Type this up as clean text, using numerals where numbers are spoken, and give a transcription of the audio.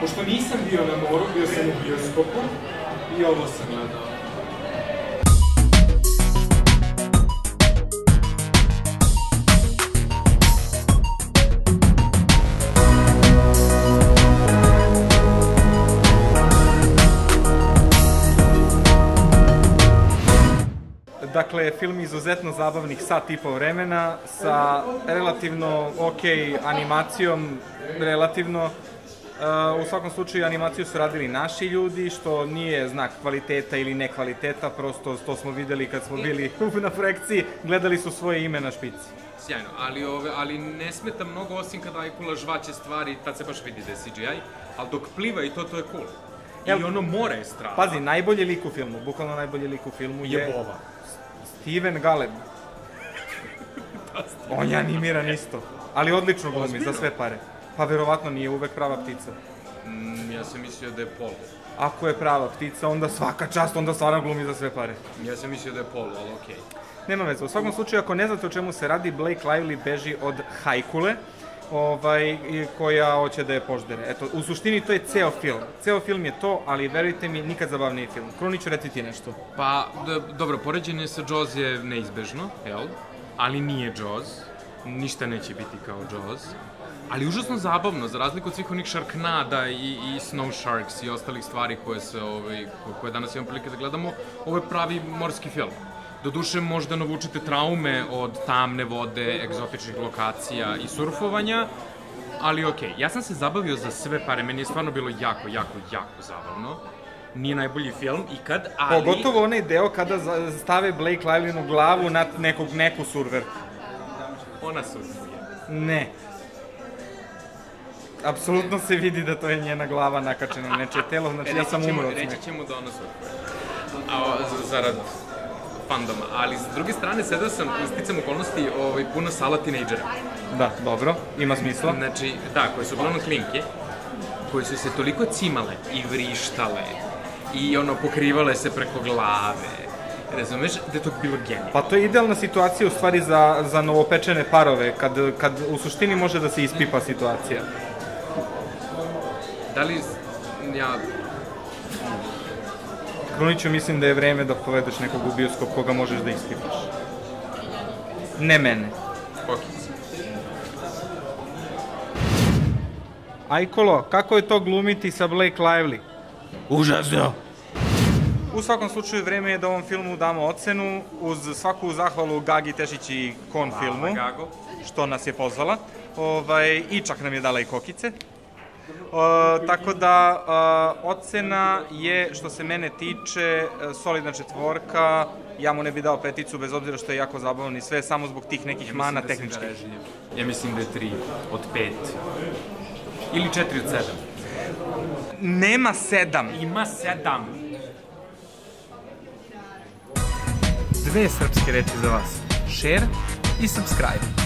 Pošto nisam bio na moru, bio sam u bioskopu i ovo sam gledao. Dakle, film izuzetno zabavnih sat i po vremena sa relativno ok animacijom, relativno. U svakom slučaju animaciju su radili naši ljudi, što nije znak kvaliteta ili nekvaliteta, prosto to smo videli kad smo bili na projekciji, gledali su svoje ime na špici. Sjajno, ali ne smeta mnogo osim kada Ajkula žvaće stvari, tad se baš vidi da je CGI, ali dok pliva i to je cool. I ono more je strava. Pazi, najbolji lik u filmu, bukvalno najbolji lik u filmu je Bova. Steven Galeb. On je animiran isto, ali odlično glumi za sve pare. Pa verovatno nije uvek prava ptica. Ja sam mislio da je Polo. Ako je prava ptica, onda svaka čast, onda stvarno glumi za sve pare. Ja sam mislio da je Polo, ali okej. Nema veze, u svakom slučaju, ako ne znate o čemu se radi, Blake Lively beži od Hajkule, koja hoće da je poždere. Eto, u suštini to je ceo film. Ceo film je to, ali verujte mi, nikad zabavniji film. Kruniću, reci ti nešto. Pa, dobro, poređenje sa Jaws je neizbežno, jel? Ali nije Jaws. Ništa neće biti kao Jaws. Ali užasno zabavno, za razliku od svih onih Sharknada i Snow Sharks i ostalih stvari koje danas imamo prilike da gledamo, ovo je pravi morski film. Doduše, možda navučete traume od tamne vode, egzotičnih lokacija i surfovanja, ali okej. Ja sam se zabavio za sve pare, meni je stvarno bilo jako, jako, jako zabavno. Nije najbolji film ikad, ali... Pogotovo onaj deo kada stave Blake Livelynu glavu na neku surverku. Ona surfuje. Ne. Apsolutno se vidi da to je njena glava nakačena na nečije telo, znači ja sam umro od smeha. Reći ćemo da ona surfuje. Zarad fandoma, ali s druge strane sedao sam, sticam okolnosti, puno sala tinejdžera. Da, dobro, ima smisla. Znači, da, koje su uglavnom klinke, koje su se toliko cimale i vrištale i pokrivale se preko glave. Razumeš da je to bilo genijalno? Pa to je idealna situacija u stvari za novopečene parove, kad u suštini može da se ispipa situacija. Da li ja... Kruniću, mislim da je vreme da povedeš nekog u bioskop koga možeš da ispipaš. Ne mene. Kokice. Ajkolo, kako je to glumiti sa Blake Lively? Užasno! U svakom slučaju, vreme je da ovom filmu damo ocenu, uz svaku zahvalu Gagi Tešić i Kon filmu, što nas je pozvala, i čak nam je dala i kokice. Tako da, ocena je, što se mene tiče, solidna 4, ja mu ne bi dao 5, bez obzira što je jako zabavno i sve, samo zbog tih nekih mana tehničkih. Ja mislim da je 3 od 5. Ili 4 od 7. Nema 7. Ima 7. Dve srpske reči za vas. Share i subscribe.